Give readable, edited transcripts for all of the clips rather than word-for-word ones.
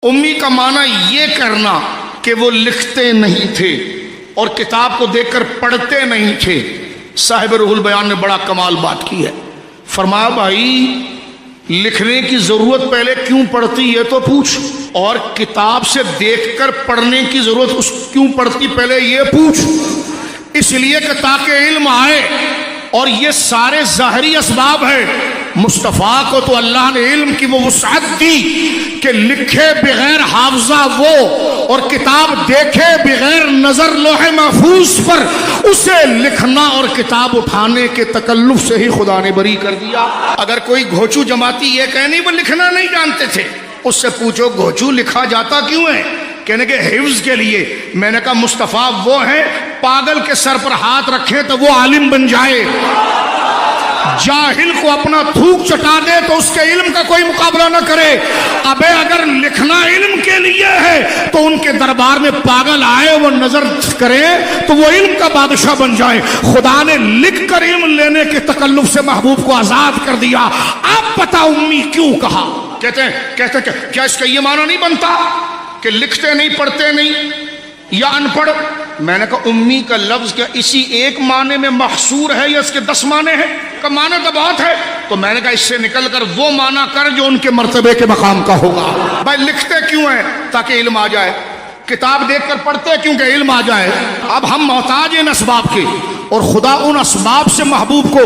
امی کا معنی یہ کرنا کہ وہ لکھتے نہیں تھے اور کتاب کو دیکھ کر پڑھتے نہیں تھے۔ صاحب روح البیان نے بڑا کمال بات کی ہے، فرمایا بھائی لکھنے کی ضرورت پہلے کیوں پڑتی ہے تو پوچھ، اور کتاب سے دیکھ کر پڑھنے کی ضرورت کیوں پڑتی پہلے یہ پوچھ۔ اس لیے کہ تاکہ علم آئے، اور یہ سارے ظاہری اسباب ہیں۔ مصطفیٰ کو تو اللہ نے علم کی وہ وسعت دی کہ لکھے بغیر حافظہ وہ، اور کتاب دیکھے بغیر نظر لوح محفوظ پر، اسے لکھنا اور کتاب اٹھانے کے تکلف سے ہی خدا نے بری کر دیا۔ اگر کوئی گھوچو جماعتی یہ کہے نہیں وہ لکھنا نہیں جانتے تھے، اس سے پوچھو گھوچو لکھا جاتا کیوں ہے؟ کہنے کے حفظ کے لیے۔ میں نے کہا مصطفیٰ وہ ہیں پاگل کے سر پر ہاتھ رکھے تو وہ عالم بن جائے، جاہل کو اپنا تھوک چٹا دے تو اس کے علم کا کوئی مقابلہ نہ کرے۔ ابے اگر لکھنا علم کے لیے ہے تو ان کے دربار میں پاگل آئے، وہ نظر کرے تو وہ علم کا بادشاہ بن جائے۔ خدا نے لکھ کر علم لینے کے تکلف سے محبوب کو آزاد کر دیا۔ آپ پتہ امی کیوں کہا؟ کہتے ہیں کیا اس کا یہ معنی نہیں بنتا کہ لکھتے نہیں پڑھتے نہیں یا ان پڑھ؟ میں نے کہا امی کا لفظ کیا اسی ایک معنی میں محصور ہے یا اس کے 10 معنی ہیں؟ کا معنی تو بہت ہے۔ تو میں نے کہا اس سے نکل کر وہ معنی کر جو ان کے مرتبے کے مقام کا ہوگا۔ بھائی لکھتے کیوں ہیں؟ تاکہ علم آ جائے۔ کتاب دیکھ کر پڑھتے کیوں کہ علم آ جائے۔ اب ہم محتاج ہیں ان اسباب کے، اور خدا ان اسباب سے محبوب کو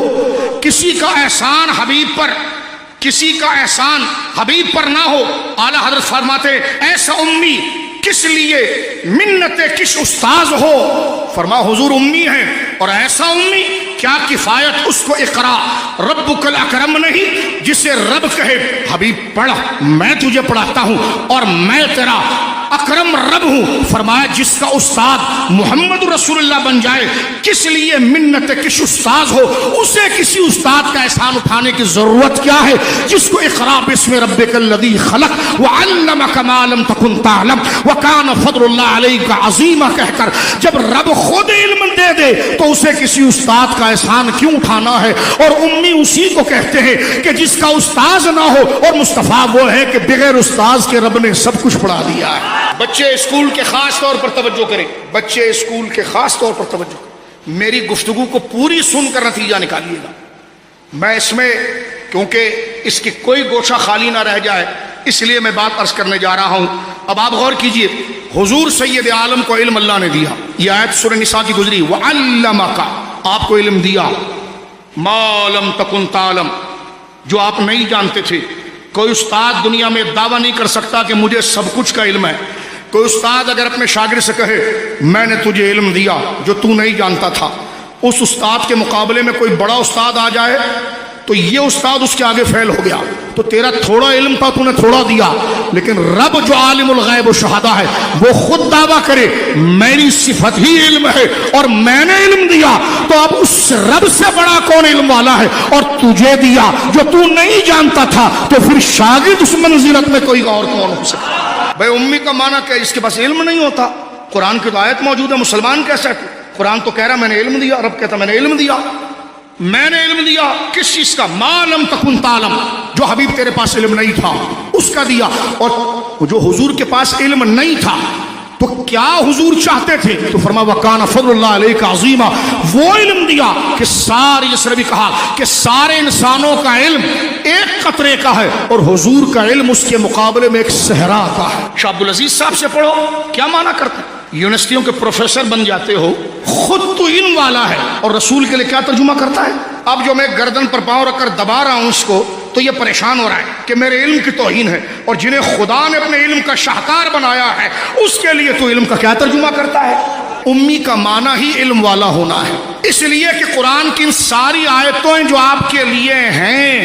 کسی کا احسان حبیب پر نہ ہو۔ اعلیٰ حضرت فرماتے ایسا امی کس لیے منت کس استاذ ہو؟ فرما حضور امی ہیں، اور ایسا امی کیا کفایت اس کو اقرا ربک الاکرم نہیں، جسے رب کہے حبیب پڑھ میں تجھے پڑھاتا ہوں اور میں تیرا اکرم رب ہوں۔ فرمایا جس کا استاد محمد رسول اللہ بن جائے، کس لیے منت کس استاذ ہو؟ اسے کسی استاد کا احسان اٹھانے کی ضرورت کیا ہے؟ جس کو اقرا بسم ربک الذی خلق وعلمک ما لم تکن تعلم وکان فضل اللہ علیک عظیما کہہ کر جب رب خود علم دے دے تو اسے کسی استاد کا احسان کیوں اٹھانا ہے؟ اور امی اسی کو کہتے ہیں کہ جس کا استاذ نہ ہو، اور مصطفیٰ وہ ہے کہ بغیر استاذ کے رب نے سب کچھ پڑھا دیا ہے۔ بچے اسکول کے خاص طور پر توجہ کریں، بچے اسکول کے خاص طور پر توجہ کریں۔ میری گفتگو کو پوری سن کر نتیجہ نکالیے گا۔ میں اس میں کیونکہ اس کی کوئی گوشہ خالی نہ رہ جائے اس لیے میں بات عرض کرنے جا رہا ہوں۔ اب آپ غور کیجئے، حضور سید عالم کو علم اللہ نے دیا۔ یہ آیت سورہ نساء کی گزری، وَعَلَّمَكَ آپ کو علم دیا، مَا لَمْ تَكُنْ تَعْلَمْ جو آپ نہیں جانتے تھے۔ کوئی استاد دنیا میں دعویٰ نہیں کر سکتا کہ مجھے سب کچھ کا علم ہے۔ کوئی استاد اگر اپنے شاگرد سے کہے میں نے تجھے علم دیا جو تو نہیں جانتا تھا، اس استاد کے مقابلے میں کوئی بڑا استاد آ جائے تو یہ استاد اس کے آگے فیل ہو گیا۔ تو تیرا تھوڑا علم تھا تو نے تھوڑا دیا، لیکن رب جو عالم الغیب و شہادہ ہے وہ خود دعویٰ کرے میری صفت ہی علم ہے اور میں نے علم دیا، تو اب اس رب سے بڑا کون علم والا ہے؟ اور تجھے دیا جو تو نہیں جانتا تھا، تو پھر شاگرد اس منزلت میں کوئی اور کون ہو سکتا؟ بھائی امی کا معنی کہ اس کے پاس علم نہیں ہوتا؟ قرآن کی تو آیت موجود ہے، مسلمان کیسا ہے؟ قرآن تو کہہ رہا میں نے علم دیا، رب کہتا میں نے علم دیا۔ میں نے علم دیا کس چیز کا؟ ما لم تکن تعلم جو حبیب تیرے پاس علم نہیں تھا اس کا دیا۔ اور جو حضور کے پاس علم نہیں تھا تو کیا حضور چاہتے تھے؟ تو فرما وکان فضل اللہ علیک عظیما، وہ علم دیا کہ سارے، جس نے بھی کہا کہ سارے انسانوں کا علم ایک قطرے کا ہے، اور حضور کا علم اس کے مقابلے میں ایک صحرا کا ہے۔ شاہ عبدالعزیز صاحب سے پڑھو کیا معنی کرتے ہیں؟ یونیورسٹیوں کے پروفیسر بن جاتے ہو، خود تو علم والا ہے اور رسول کے لیے کیا ترجمہ کرتا ہے؟ اب جو میں گردن پر پاؤں رکھ کر دبا رہا ہوں اس کو، تو یہ پریشان ہو رہا ہے کہ میرے علم کی توہین ہے، اور جنہیں خدا نے اپنے علم کا شاہکار بنایا ہے اس کے لیے تو علم کا کیا ترجمہ کرتا ہے؟ امی کا معنی ہی علم والا ہونا ہے۔ اس لیے کہ قرآن کی ان ساری آیتوں جو آپ کے لیے ہیں،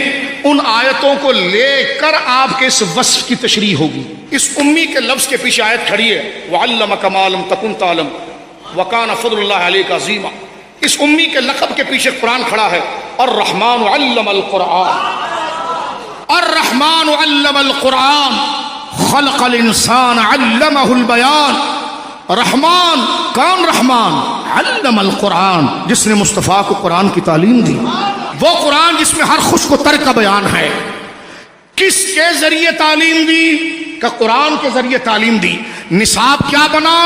ان آیتوں کو لے کر آپ کے اس وصف کی تشریح ہوگی۔ اس امی کے لفظ کے پیچھے آیت کھڑی ہے وَعَلَّمَكَ مَا لَمْ تَكُنْ تَعْلَمْ وَكَانَ فَضْلُ اللَّهِ عَلَيْكَ عَظِيمًا۔ اس امی کے لقب کے پیچھے قرآن کھڑا ہے، الرحمن علم القرآن، الرحمن علم القرآن خلق الانسان علمہ البیان۔ رحمان کون؟ رحمان علم القرآن، جس نے مصطفیٰ کو قرآن کی تعلیم دی، وہ قرآن جس میں ہر خشک و تر کا بیان ہے۔ کس کے ذریعے تعلیم دی؟ کہ قرآن کے ذریعے تعلیم دی. نصاب کیا بنا؟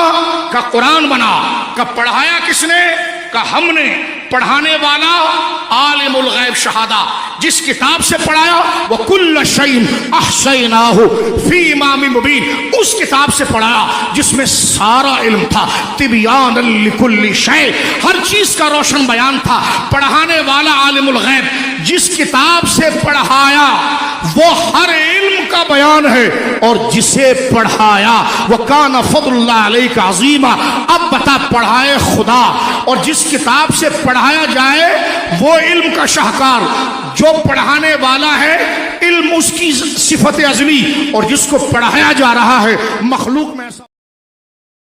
کہ قرآن بنا. کہ پڑھایا کس نے؟ کہ ہم نے. پڑھانے والا عالم الغیب شہادہ، جس کتاب سے پڑھایا وَكُلَّ شَيْءٍ أَحْصَيْنَاهُ فِي إِمَامٍ مُبِينٍ، اس کتاب سے پڑھایا جس میں سارا علم تھا. تِبْيَانًا لِكُلِّ شَيْءٍ، ہر چیز کا روشن بیان تھا. پڑھانے والا عالم الغیب جس کتاب سے پڑھایا وہ ہر علم کا بیان ہے، اور جسے پڑھایا وَكَانَ فَضْلُ اللَّهِ عَلَيْكَ عَظِيمًا، اب بتا پڑھائے خدا اور جس کتاب سے پڑھایا جائے وہ علم کا شاہکار. جو پڑھانے والا ہے علم اس کی صفت ازلی، اور جس کو پڑھایا جا رہا ہے مخلوق میں ایسا